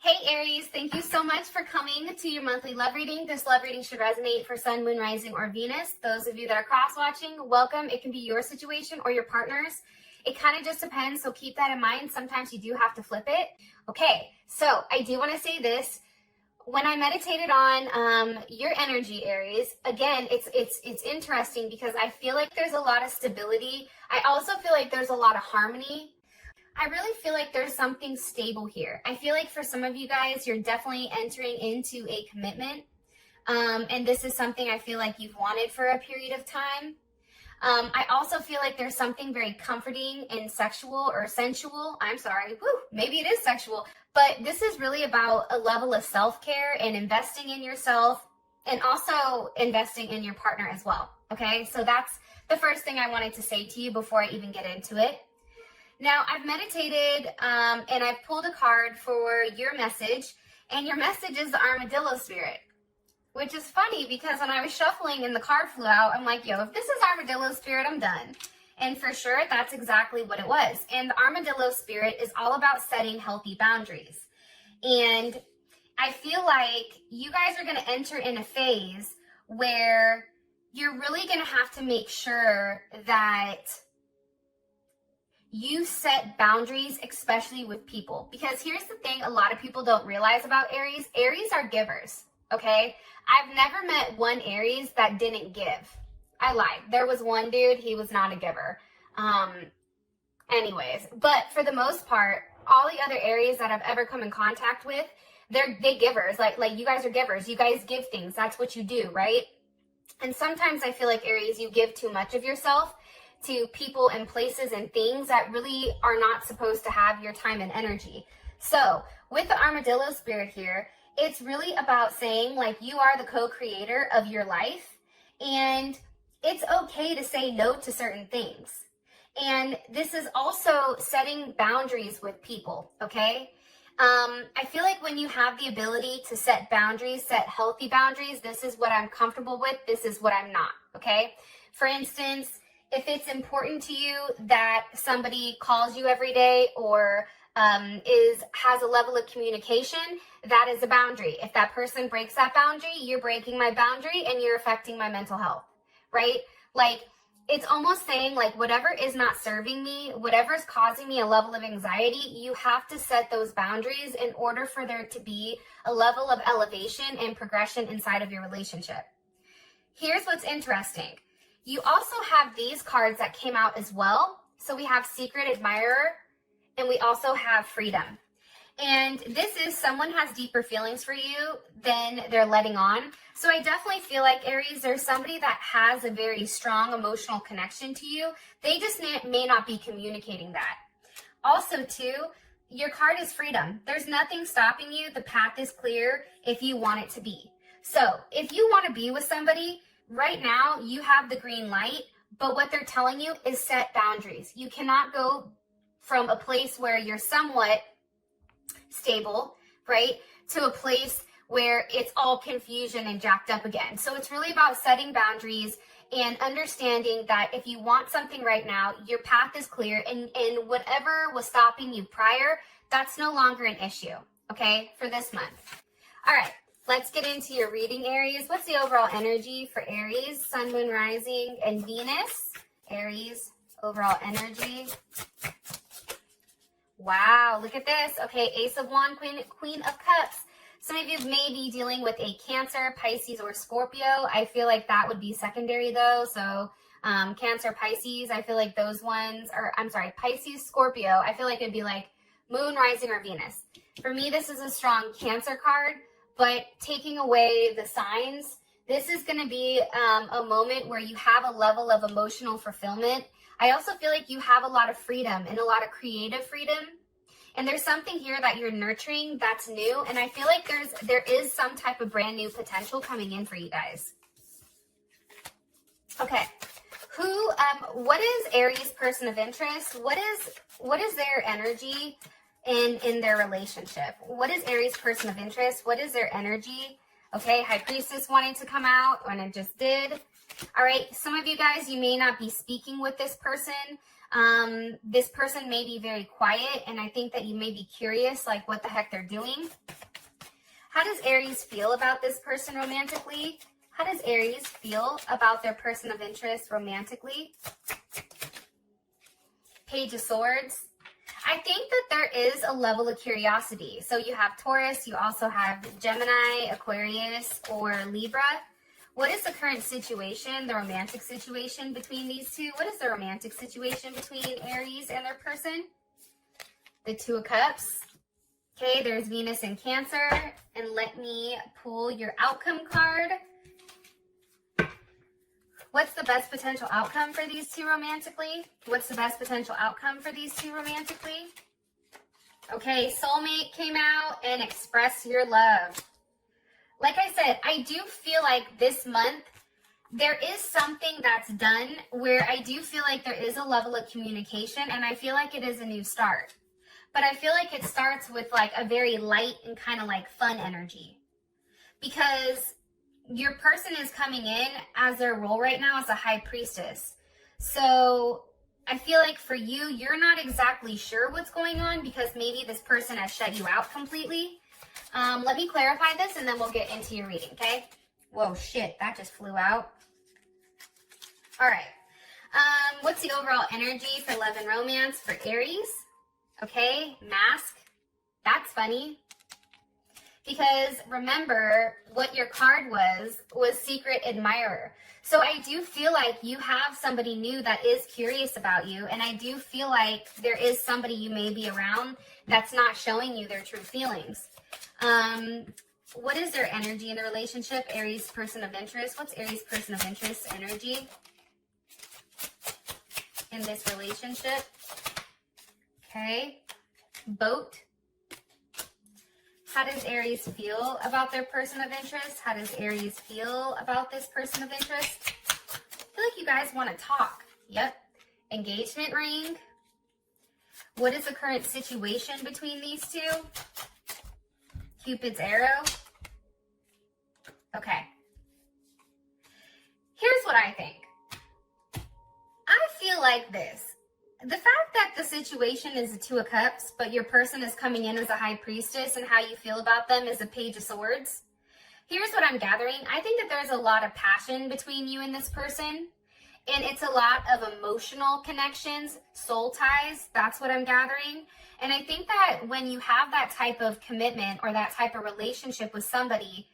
Hey Aries, thank you so much for coming to your monthly love reading. This love reading should resonate for Sun, Moon, Rising, or Venus. Those of you that are cross-watching, welcome. It can be your situation or your partner's. It kind of just depends, so keep that in mind. Sometimes you do have to flip it. Okay, so I do want to say this. When I meditated on your energy, Aries, again, it's interesting because I feel like there's a lot of stability. I also feel like there's a lot of harmony. I really feel like there's something stable here. I feel like for some of you guys, you're definitely entering into a commitment. And this is something I feel like you've wanted for a period of time. I also feel like there's something very comforting and sexual or sensual. I'm sorry. Maybe it is sexual. But this is really about a level of self-care and investing in yourself and also investing in your partner as well. Okay, so that's the first thing I wanted to say to you before I even get into it. Now, I've meditated and I've pulled a card for your message, and your message is the Armadillo Spirit, which is funny because when I was shuffling and the card flew out, I'm like, yo, if this is Armadillo Spirit, I'm done. And for sure, that's exactly what it was. And the Armadillo Spirit is all about setting healthy boundaries. And I feel like you guys are going to enter in a phase where you're really going to have to make sure that you set boundaries, especially with people. Because here's the thing a lot of people don't realize about Aries. Aries are givers, okay? I've never met one Aries that didn't give. I lied. There was one dude, he was not a giver. Anyways, but for the most part, all the other Aries that I've ever come in contact with, they're givers. Like you guys are givers. You guys give things. That's what you do, right? And sometimes I feel like Aries, you give too much of yourself to people and places and things that really are not supposed to have your time and energy. So with the Armadillo Spirit here, it's really about saying like you are the co-creator of your life, and it's okay to say no to certain things. And this is also setting boundaries with people, okay? I feel like when you have the ability to set boundaries, set healthy boundaries, this is what I'm comfortable with, this is what I'm not, okay? For instance, if it's important to you that somebody calls you every day or has a level of communication, that is a boundary. If that person breaks that boundary, you're breaking my boundary and you're affecting my mental health, right? Like, it's almost saying like whatever is not serving me, whatever is causing me a level of anxiety, you have to set those boundaries in order for there to be a level of elevation and progression inside of your relationship. Here's what's interesting. You also have these cards that came out as well. So we have Secret Admirer and we also have Freedom. And this is someone has deeper feelings for you than they're letting on. So I definitely feel like Aries, there's somebody that has a very strong emotional connection to you. They just may not be communicating that. Also too, your card is freedom. There's nothing stopping you. The path is clear if you want it to be. So if you want to be with somebody, right now, you have the green light, but what they're telling you is set boundaries. You cannot go from a place where you're somewhat stable, right, to a place where it's all confusion and jacked up again. So it's really about setting boundaries and understanding that if you want something right now, your path is clear, and whatever was stopping you prior, that's no longer an issue, okay, for this month. All right. Let's get into your reading, Aries. What's the overall energy for Aries, Sun, Moon, Rising, and Venus? Aries, overall energy. Wow, look at this. Okay, Ace of Wands, Queen of Cups. Some of you may be dealing with a Cancer, Pisces, or Scorpio. I feel like that would be secondary though. So Cancer, Pisces, I feel like those ones are, I'm sorry, Pisces, Scorpio. I feel like it'd be like Moon, Rising, or Venus. For me, this is a strong Cancer card. But taking away the signs, this is going to be a moment where you have a level of emotional fulfillment. I also feel like you have a lot of freedom and a lot of creative freedom. And there's something here that you're nurturing that's new. And I feel like there is some type of brand new potential coming in for you guys. Okay. What is Aries person of interest? What is their energy in their relationship? What is Aries person of interest? What is their energy? Okay, High Priestess wanting to come out, and it just did. All right, some of you guys, you may not be speaking with this person. This person may be very quiet, and I think that you may be curious, like what the heck they're doing. How does Aries feel about this person romantically? How does Aries feel about their person of interest romantically? Page of Swords. I think that there is a level of curiosity. So you have Taurus, you also have Gemini, Aquarius, or Libra. What is the current situation, the romantic situation between these two? What is the romantic situation between Aries and their person? The Two of Cups. Okay, there's Venus in Cancer. And let me pull your outcome card. What's the best potential outcome for these two romantically? What's the best potential outcome for these two romantically? Okay, soulmate came out and express your love. Like I said, I do feel like this month there is something that's done where I do feel like there is a level of communication, and I feel like it is a new start. But I feel like it starts with like a very light and kind of like fun energy. Because your person is coming in as their role right now as a high priestess. So I feel like for you, you're not exactly sure what's going on because maybe this person has shut you out completely. Let me clarify this and then we'll get into your reading, okay? Whoa, shit, that just flew out. All right. What's the overall energy for love and romance for Aries? Okay, Mask. That's funny. Because remember, what your card was Secret Admirer. So I do feel like you have somebody new that is curious about you. And I do feel like there is somebody you may be around that's not showing you their true feelings. What is their energy in the relationship? Aries person of interest. What's Aries person of interest energy in this relationship? Okay. Boat. How does Aries feel about their person of interest? How does Aries feel about this person of interest? I feel like you guys want to talk. Yep. Engagement ring. What is the current situation between these two? Cupid's arrow. Okay. Here's what I think. I feel like this. The fact that the situation is a Two of Cups, but your person is coming in as a high priestess and how you feel about them is a Page of Swords. Here's what I'm gathering. I think that there's a lot of passion between you and this person. And it's a lot of emotional connections, soul ties. That's what I'm gathering. And I think that when you have that type of commitment or that type of relationship with somebody,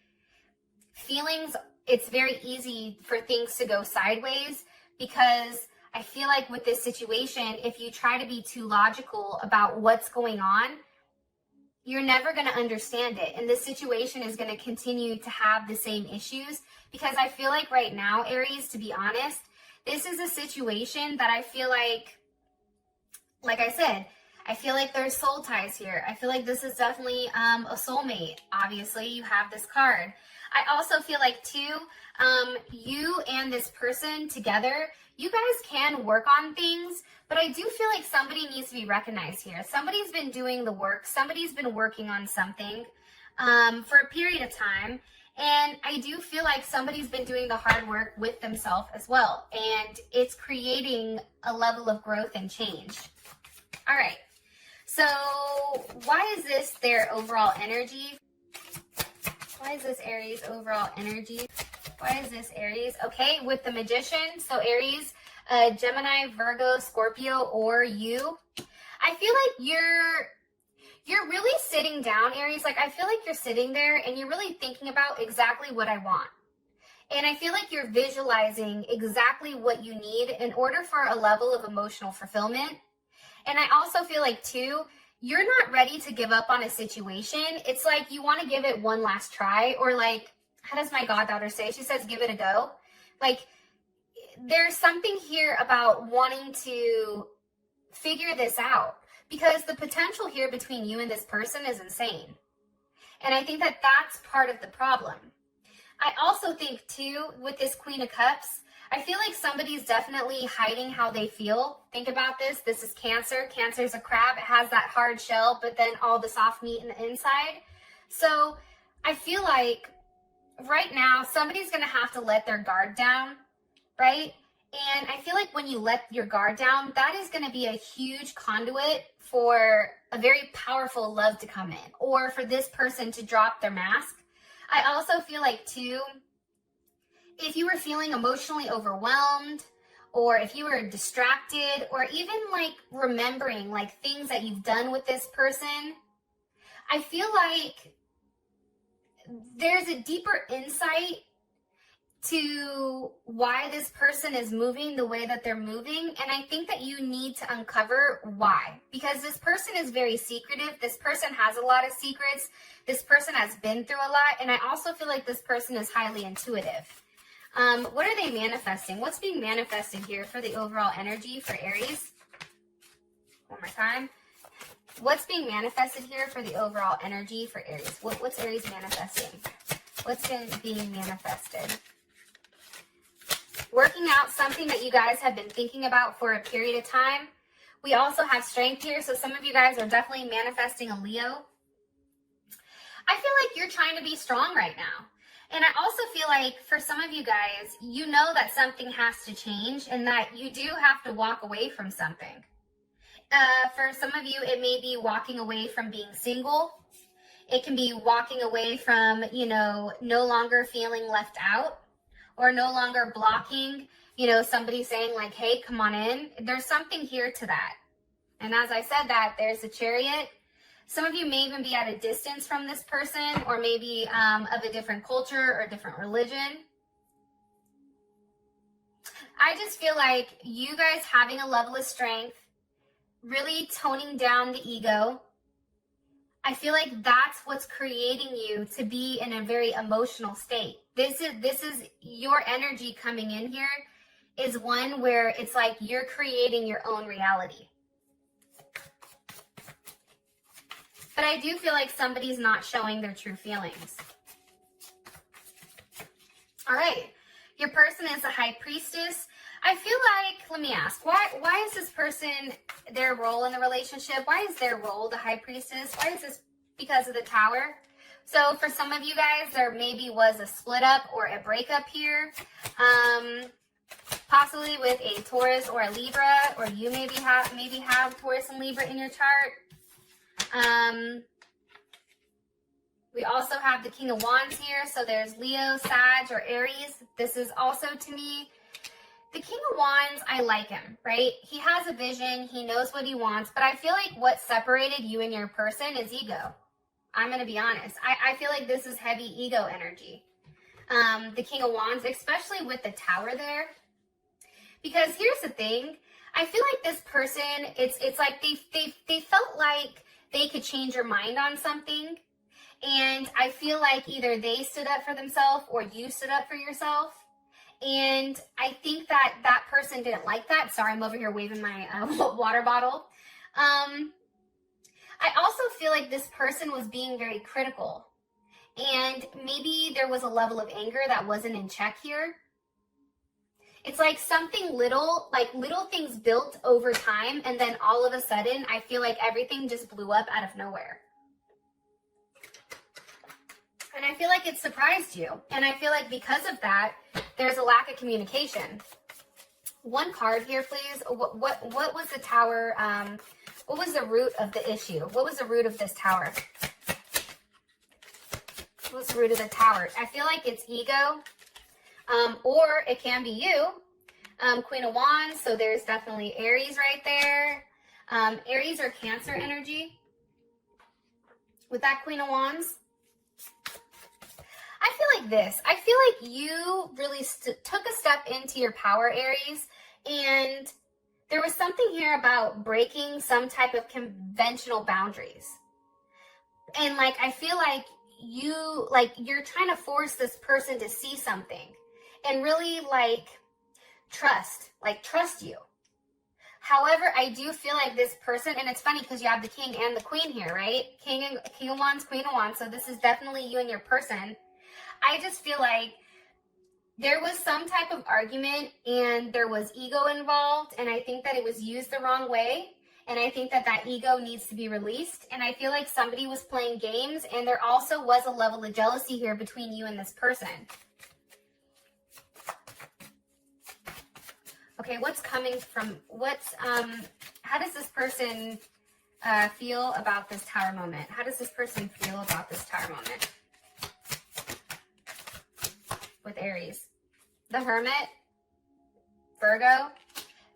feelings, it's very easy for things to go sideways because I feel like with this situation, if you try to be too logical about what's going on, you're never going to understand it. And this situation is going to continue to have the same issues because I feel like right now, Aries, to be honest, this is a situation that I feel like I said, I feel like there's soul ties here. I feel like this is definitely a soulmate. Obviously, you have this card. I also feel like, too, you and this person together, you guys can work on things, but I do feel like somebody needs to be recognized here. Somebody's been doing the work. Somebody's been working on something for a period of time. And I do feel like somebody's been doing the hard work with themselves as well. And it's creating a level of growth and change. All right. So why is this their overall energy? Why is this Aries overall energy? Why is this Aries? Okay, with the Magician. So Aries, Gemini, Virgo, Scorpio, or you. I feel like you're really sitting down, Aries. Like, I feel like you're sitting there and you're really thinking about exactly what I want. And I feel like you're visualizing exactly what you need in order for a level of emotional fulfillment. And I also feel like, too, you're not ready to give up on a situation. It's like you want to give it one last try, or like, how does my goddaughter say? She says, give it a go. Like, there's something here about wanting to figure this out because the potential here between you and this person is insane. And I think that that's part of the problem. I also think, too, with this Queen of Cups, I feel like somebody's definitely hiding how they feel. Think about this. This is Cancer. Cancer is a crab. It has that hard shell, but then all the soft meat in the inside. So I feel like right now, somebody's going to have to let their guard down, right? And I feel like when you let your guard down, that is going to be a huge conduit for a very powerful love to come in, or for this person to drop their mask. I also feel like too, if you were feeling emotionally overwhelmed, or if you were distracted, or even like remembering like things that you've done with this person, I feel like there's a deeper insight to why this person is moving the way that they're moving. And I think that you need to uncover why, because this person is very secretive. This person has a lot of secrets. This person has been through a lot. And I also feel like this person is highly intuitive. What are they manifesting? What's being manifested here for the overall energy for Aries? One more time. What's being manifested here for the overall energy for Aries? What's Aries manifesting? What's being manifested? Working out something that you guys have been thinking about for a period of time. We also have strength here, so some of you guys are definitely manifesting a Leo. I feel like you're trying to be strong right now. And I also feel like for some of you guys, you know that something has to change and that you do have to walk away from something. For some of you, it may be walking away from being single. It can be walking away from, you know, no longer feeling left out, or no longer blocking, you know, somebody saying like, hey, come on in. There's something here to that. And as I said that, there's a Chariot. Some of you may even be at a distance from this person, or maybe of a different culture or different religion. I just feel like you guys having a level of strength, really toning down the ego. I feel like that's what's creating you to be in a very emotional state. This is your energy coming in here is one where it's like you're creating your own reality. But I do feel like somebody's not showing their true feelings. All right. Your person is a High Priestess. I feel like, let me ask, why is this person, their role in the relationship, why is their role the High Priestess? Why is this? Because of the Tower. So for some of you guys, there maybe was a split up or a breakup here. Possibly with a Taurus or a Libra, or you maybe have Taurus and Libra in your chart. We also have the King of Wands here. So there's Leo, Sag, or Aries. This is also, to me, the King of Wands, I like him, right? He has a vision. He knows what he wants. But I feel like what separated you and your person is ego. I'm going to be honest. I feel like this is heavy ego energy. The King of Wands, especially with the Tower there. Because here's the thing. I feel like this person, it's like they felt like they could change your mind on something. And I feel like either they stood up for themselves or you stood up for yourself. And I think that that person didn't like that. Sorry, I'm over here waving my water bottle. I also feel like this person was being very critical. And maybe there was a level of anger that wasn't in check here. It's like something little things built over time. And then all of a sudden, I feel like everything just blew up out of nowhere. And I feel like it surprised you. And I feel like because of that, there's a lack of communication. One card here, please. What was the Tower? What was the root of the issue? What was the root of this Tower? What was the root of the Tower? I feel like it's ego. Or it can be you. Queen of Wands. So there's definitely Aries right there. Aries or Cancer energy. With that Queen of Wands. I feel like this. I feel like you really took a step into your power, Aries, and there was something here about breaking some type of conventional boundaries. And like, I feel like you're trying to force this person to see something and really trust you. However, I do feel like this person, and it's funny because you have the King and the Queen here, right? King of Wands, Queen of Wands. So this is definitely you and your person. I just feel like there was some type of argument and there was ego involved, and I think that it was used the wrong way, and I think that that ego needs to be released, and I feel like somebody was playing games, and there also was a level of jealousy here between you and this person. Okay, what's coming from, how does this person feel about this Tower moment? How does this person feel about this Tower moment with Aries? The Hermit, Virgo,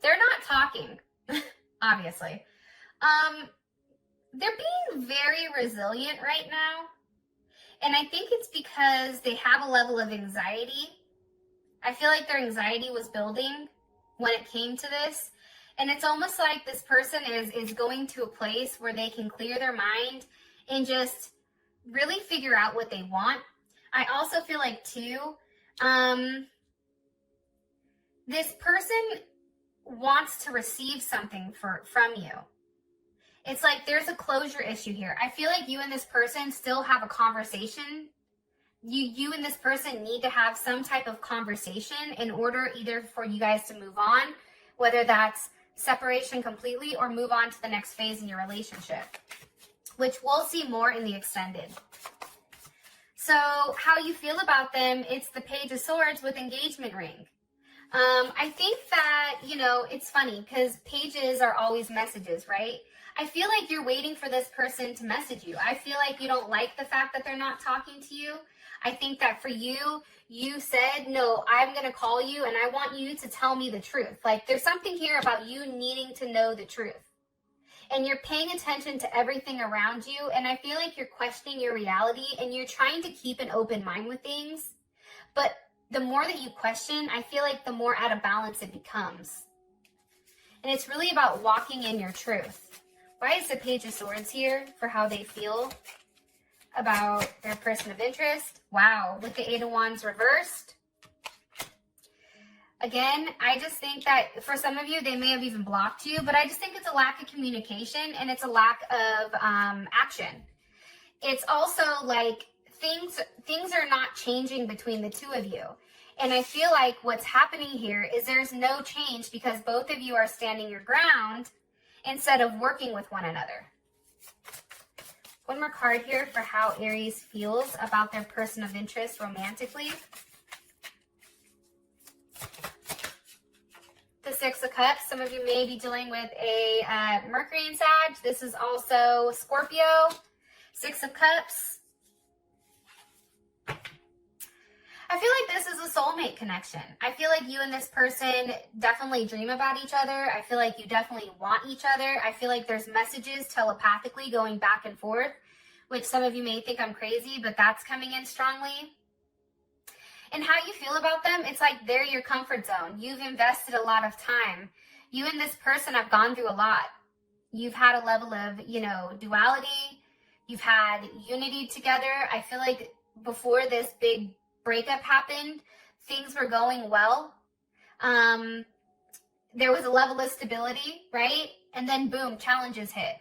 they're not talking, obviously. They're being very resilient right now. And I think it's because they have a level of anxiety. I feel like their anxiety was building when it came to this. And it's almost like this person is going to a place where they can clear their mind and just really figure out what they want. I also feel like, too, this person wants to receive something from you. It's like there's a closure issue here. I feel like you and this person still have a conversation. You and this person need to have some type of conversation in order either for you guys to move on, whether that's separation completely or move on to the next phase in your relationship, which we'll see more in the extended. So how you feel about them, it's the Page of Swords with engagement ring. I think that, you know, it's funny because pages are always messages, right? I feel like you're waiting for this person to message you. I feel like you don't like the fact that they're not talking to you. I think that for you, you said, no, I'm going to call you and I want you to tell me the truth. Like there's something here about you needing to know the truth. And you're paying attention to everything around you. And I feel like you're questioning your reality and you're trying to keep an open mind with things. But the more that you question, I feel like the more out of balance it becomes. And it's really about walking in your truth. Why is the Page of Swords here for how they feel about their person of interest? Wow, with the Eight of Wands reversed. Again, I just think that for some of you, they may have even blocked you, but I just think it's a lack of communication and it's a lack of action. It's also like things are not changing between the two of you. And I feel like what's happening here is there's no change because both of you are standing your ground instead of working with one another. One more card here for how Aries feels about their person of interest romantically. The Six of Cups. Some of you may be dealing with a Mercury in Sag. This is also Scorpio. Six of Cups. I feel like this is a soulmate connection. I feel like you and this person definitely dream about each other. I feel like you definitely want each other. I feel like there's messages telepathically going back and forth, which some of you may think I'm crazy, but that's coming in strongly. And how you feel about them, it's like they're your comfort zone. You've invested a lot of time. You and this person have gone through a lot. You've had a level of, you know, duality. You've had unity together. I feel like before this big breakup happened, things were going well. There was a level of stability, right? And then boom, challenges hit.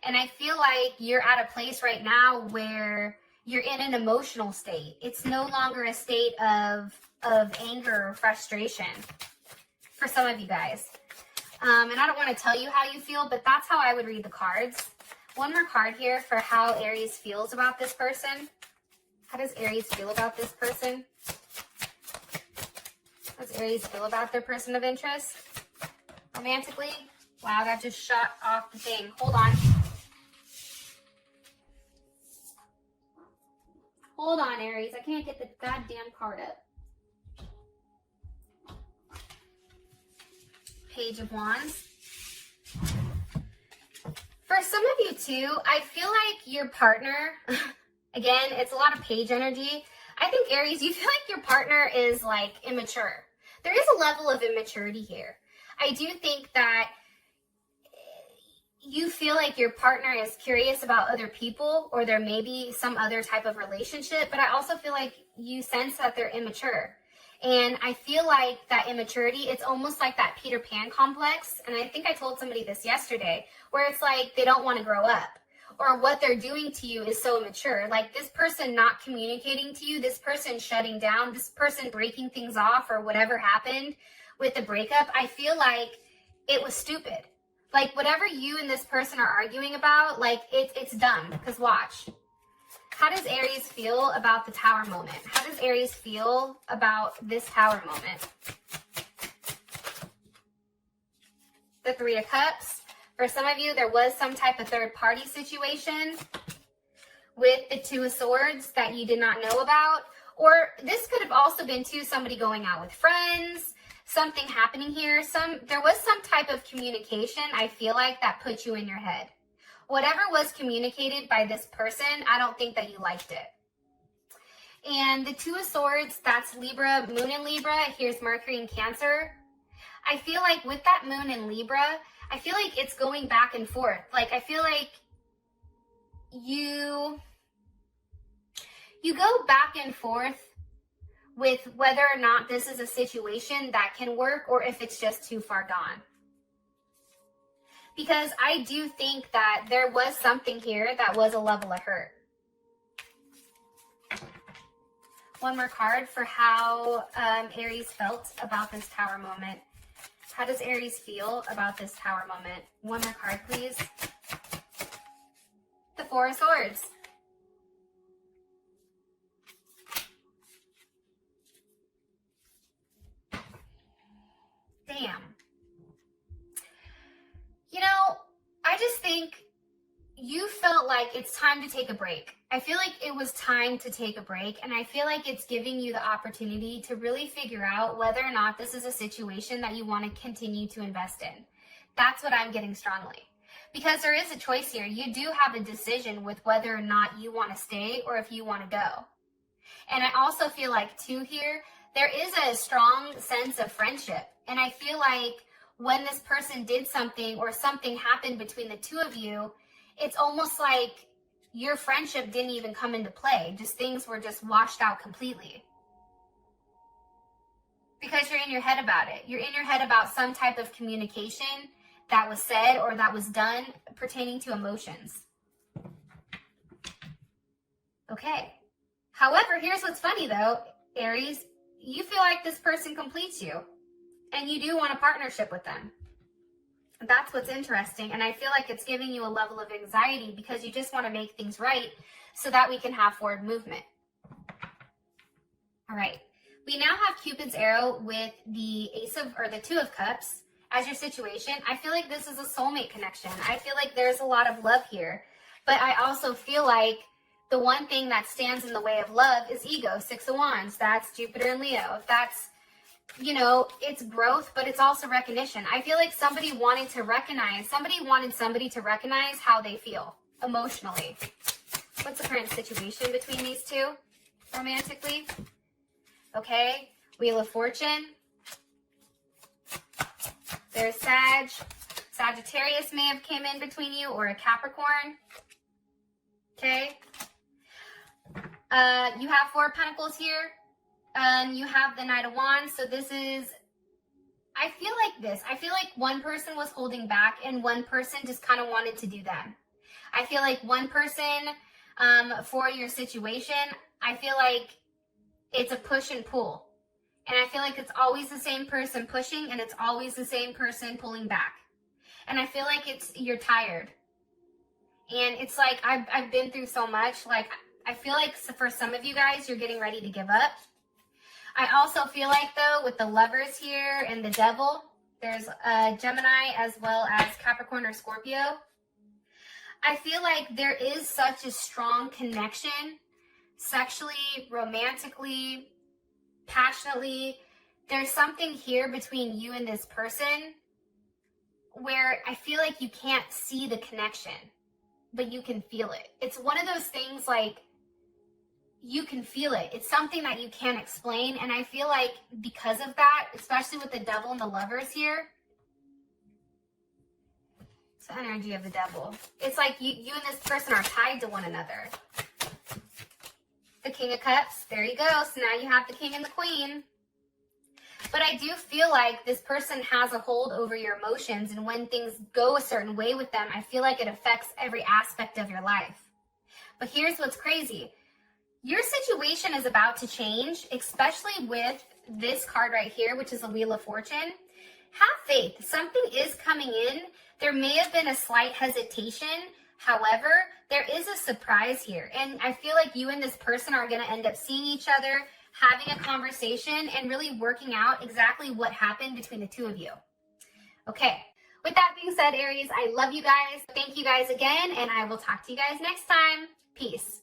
And I feel like you're at a place right now where you're in an emotional state. It's no longer a state of anger or frustration for some of you guys. And I don't want to tell you how you feel, but that's how I would read the cards. One more card here for how Aries feels about this person. How does Aries feel about this person? How does Aries feel about their person of interest? Romantically? Wow, that just shot off the thing. Hold on. Hold on, Aries. I can't get the goddamn card up. Page of Wands. For some of you too, I feel like your partner... Again, it's a lot of page energy. I think, Aries, you feel like your partner is, like, immature. There is a level of immaturity here. I do think that you feel like your partner is curious about other people or there may be some other type of relationship, but I also feel like you sense that they're immature. And I feel like that immaturity, it's almost like that Peter Pan complex. And I think I told somebody this yesterday, where it's like they don't want to grow up. Or what they're doing to you is so immature. Like this person not communicating to you, this person shutting down, this person breaking things off or whatever happened with the breakup, I feel like it was stupid. Like whatever you and this person are arguing about, like it's done. Because watch. How does Aries feel about the Tower moment? How does Aries feel about this Tower moment? the Three of Cups. For some of you, there was some type of third party situation with the Two of Swords that you did not know about. Or this could have also been too somebody going out with friends, something happening here. There was some type of communication, I feel like, that put you in your head. Whatever was communicated by this person, I don't think that you liked it. And the Two of Swords, that's Libra, Moon in Libra. Here's Mercury in Cancer. I feel like with that Moon in Libra, I feel like it's going back and forth. Like, I feel like you go back and forth with whether or not this is a situation that can work or if it's just too far gone. Because I do think that there was something here that was a level of hurt. One more card for how Aries felt about this Tower moment. How does Aries feel about this Tower moment? One more card, please. The Four of Swords. Damn. You know, I just think you felt like it's time to take a break. I feel like it was time to take a break, and I feel like it's giving you the opportunity to really figure out whether or not this is a situation that you want to continue to invest in. That's what I'm getting strongly. Because there is a choice here. You do have a decision with whether or not you want to stay or if you want to go. And I also feel like, too, here, there is a strong sense of friendship. And I feel like when this person did something or something happened between the two of you, it's almost like your friendship didn't even come into play. Just things were just washed out completely. Because you're in your head about it. You're in your head about some type of communication that was said or that was done pertaining to emotions. Okay. However, here's what's funny though, Aries. You feel like this person completes you. And you do want a partnership with them. That's what's interesting. And I feel like it's giving you a level of anxiety because you just want to make things right so that we can have forward movement. All right. We now have Cupid's arrow with the the Two of Cups as your situation. I feel like this is a soulmate connection. I feel like there's a lot of love here. But I also feel like the one thing that stands in the way of love is ego. Six of Wands. That's Jupiter and Leo. That's, you know, it's growth, but it's also recognition. I feel like somebody wanted somebody to recognize how they feel emotionally. What's the current situation between these two romantically? Okay, Wheel of Fortune. There's Sagittarius may have came in between you, or a Capricorn. Okay. You have Four of Pentacles here. You have the Knight of Wands. So this is, I feel like one person was holding back and one person just kind of wanted to do them. I feel like one person, for your situation, I feel like it's a push and pull. And I feel like it's always the same person pushing and it's always the same person pulling back. And I feel like you're tired. And it's like, I've been through so much. Like, I feel like for some of you guys, you're getting ready to give up. I also feel like, though, with the Lovers here and the Devil, there's Gemini as well as Capricorn or Scorpio. I feel like there is such a strong connection, sexually, romantically, passionately. There's something here between you and this person where I feel like you can't see the connection, but you can feel it. It's one of those things like, you can feel it. It's something that you can't explain. And I feel like because of that, especially with the Devil and the Lovers here, it's the energy of the Devil. It's like you and this person are tied to one another. The King of Cups, there you go. So now you have the King and the Queen. But I do feel like this person has a hold over your emotions. And when things go a certain way with them, I feel like it affects every aspect of your life. But here's what's crazy. Your situation is about to change, especially with this card right here, which is the Wheel of Fortune. Have faith. Something is coming in. There may have been a slight hesitation. However, there is a surprise here. And I feel like you and this person are going to end up seeing each other, having a conversation, and really working out exactly what happened between the two of you. Okay. With that being said, Aries, I love you guys. Thank you guys again, and I will talk to you guys next time. Peace.